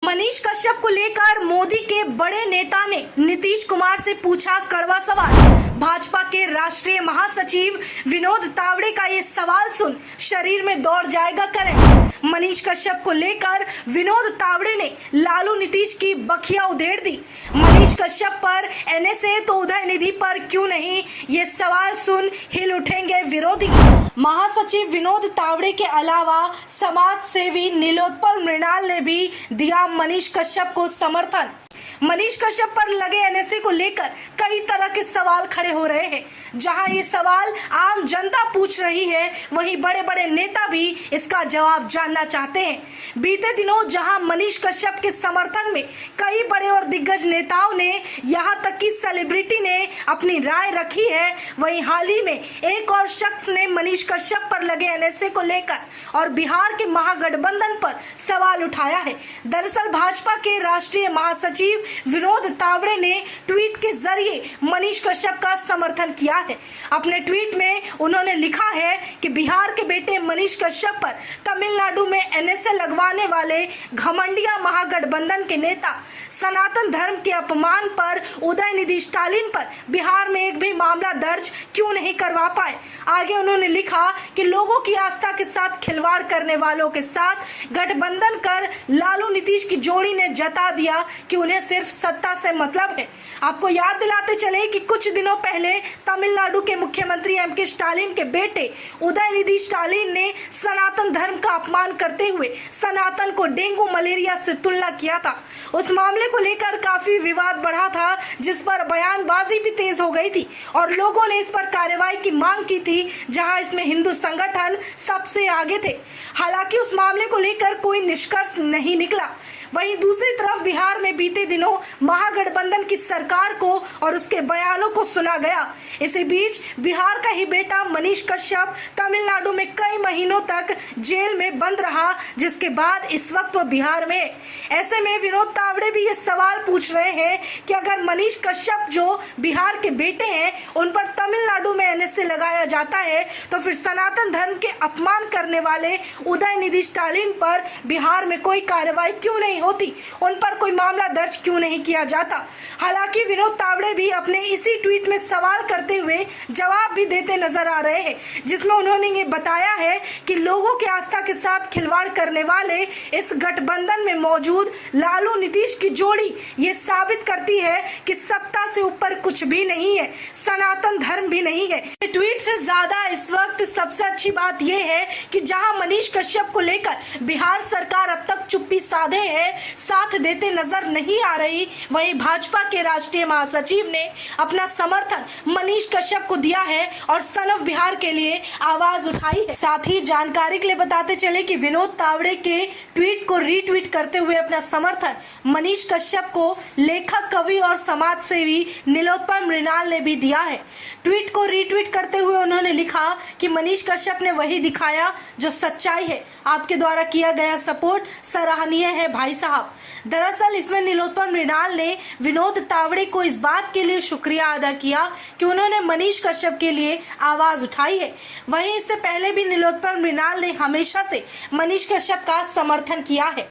मनीष कश्यप को लेकर मोदी के बड़े नेता ने नीतीश कुमार से पूछा कड़वा सवाल। भाजपा के राष्ट्रीय महासचिव विनोद तावड़े का ये सवाल सुन शरीर में दौड़ जाएगा करंट। मनीष कश्यप को लेकर विनोद तावड़े ने लालू नीतीश की बखिया उधेड़ दी। मनीष कश्यप पर एनएसए तो उदयनिधि पर क्यों नहीं, ये सवाल सुन हिल उठेंगे विरोधी। महासचिव विनोद तावड़े के अलावा समाज सेवी नीलोत्पल मृणाल ने भी दिया मनीष कश्यप को समर्थन। मनीष कश्यप पर लगे एनएसए को लेकर कई तरह के सवाल खड़े हो रहे हैं। जहां ये सवाल आम जनता पूछ रही है, वहीं बड़े बड़े नेता भी इसका जवाब जानना चाहते हैं। बीते दिनों जहां मनीष कश्यप के समर्थन में कई बड़े और दिग्गज नेताओं ने, यहां तक कि सेलिब्रिटी ने अपनी राय रखी है, वहीं हाल ही में एक और शख्स ने मनीष कश्यप पर लगे एनएसए को लेकर और बिहार के महागठबंधन पर सवाल उठाया है। दरअसल भाजपा के राष्ट्रीय महासचिव विनोद तावड़े ने ट्वीट के जरिए मनीष कश्यप का समर्थन किया है। अपने ट्वीट में उन्होंने लिखा है कि बिहार के बेटे मनीष कश्यप पर तमिलनाडु में एनएसए लगवाने वाले घमंडिया महागठबंधन के नेता सनातन धर्म के अपमान पर उदयनिधि स्टालिन पर बिहार में एक भी मामला दर्ज क्यों नहीं करवा पाए। आगे उन्होंने लिखा कि लोगों की आस्था के साथ खिलवाड़ करने वालों के साथ गठबंधन कर लालू नीतीश की जोड़ी ने जता दिया कि उन्हें सिर्फ सत्ता से मतलब है। आपको याद दिलाते चले कि कुछ दिनों पहले तमिलनाडु के मुख्यमंत्री एमके स्टालिन के बेटे उदयनिधि स्टालिन ने सनातन धर्म का अपमान करते हुए सनातन को डेंगू मलेरिया से तुलना किया था। उस मामले को लेकर काफी विवाद बढ़ा था, जिस पर बयानबाजी भी तेज हो गई थी और लोगों ने इस पर कार्रवाई की मांग की थी, जहां इसमें हिंदू संगठन सबसे आगे थे। हालांकि उस मामले को लेकर कोई निष्कर्ष नहीं निकला। वहीं दूसरी तरफ बिहार में बीते दिनों महागठबंधन की सरकार को और उसके बयानों को सुना गया। इसी बीच बिहार का ही बेटा मनीष कश्यप तमिलनाडु में कई महीनों तक जेल में बंद रहा, जिसके बाद इस वक्त वो बिहार में है। ऐसे में विनोद तावड़े भी ये सवाल पूछ रहे हैं कि अगर मनीष कश्यप जो बिहार के बेटे हैं, उन पर तमिलनाडु में एनएसए लगाया जाता है, तो फिर सनातन धर्म के अपमान करने वाले उदयनिधि स्टालिन पर बिहार में कोई कार्रवाई क्यों नहीं होती, उन पर कोई मामला दर्ज क्यों नहीं किया जाता। हालांकि विनोद तावड़े भी अपने इसी ट्वीट में सवाल करते हुए जवाब भी देते नजर आ रहे हैं, जिसमें उन्होंने ये बताया है कि लोगों की आस्था के साथ खिलवाड़ करने वाले इस गठबंधन में मौजूद लालू नीतीश की जोड़ी ये साबित करती है कि सत्ता से ऊपर कुछ भी नहीं है, सनातन धर्म भी नहीं है। ट्वीट से ज्यादा इस वक्त सबसे अच्छी बात यह है कि जहां मनीष कश्यप को लेकर बिहार सरकार अब तक चुप्पी साधे है, साथ देते नजर नहीं आ रही, वहीं भाजपा के राष्ट्रीय महासचिव ने अपना समर्थन मनीष कश्यप को दिया है और सन ऑफ बिहार के लिए आवाज उठाई है। साथ ही जानकारी के लिए बताते चले कि विनोद तावड़े के ट्वीट को रीट्वीट करते हुए अपना समर्थन मनीष कश्यप को लेखक, कवि और समाज सेवी नीलोत्पल मृणाल ने भी दिया है। ट्वीट को रीट्वीट करते हुए उन्होंने लिखा कि मनीष कश्यप ने वही दिखाया जो सच्चाई है। आपके द्वारा किया गया सपोर्ट सराहनीय है भाई साहब। दरअसल इसमें नीलोत्पल मृणाल ने विनोद तावड़े को इस बात के लिए शुक्रिया अदा किया कि उन्होंने मनीष कश्यप के लिए आवाज उठाई है। वहीं इससे पहले भी नीलोत्पल मृणाल ने हमेशा से मनीष कश्यप का समर्थन किया है।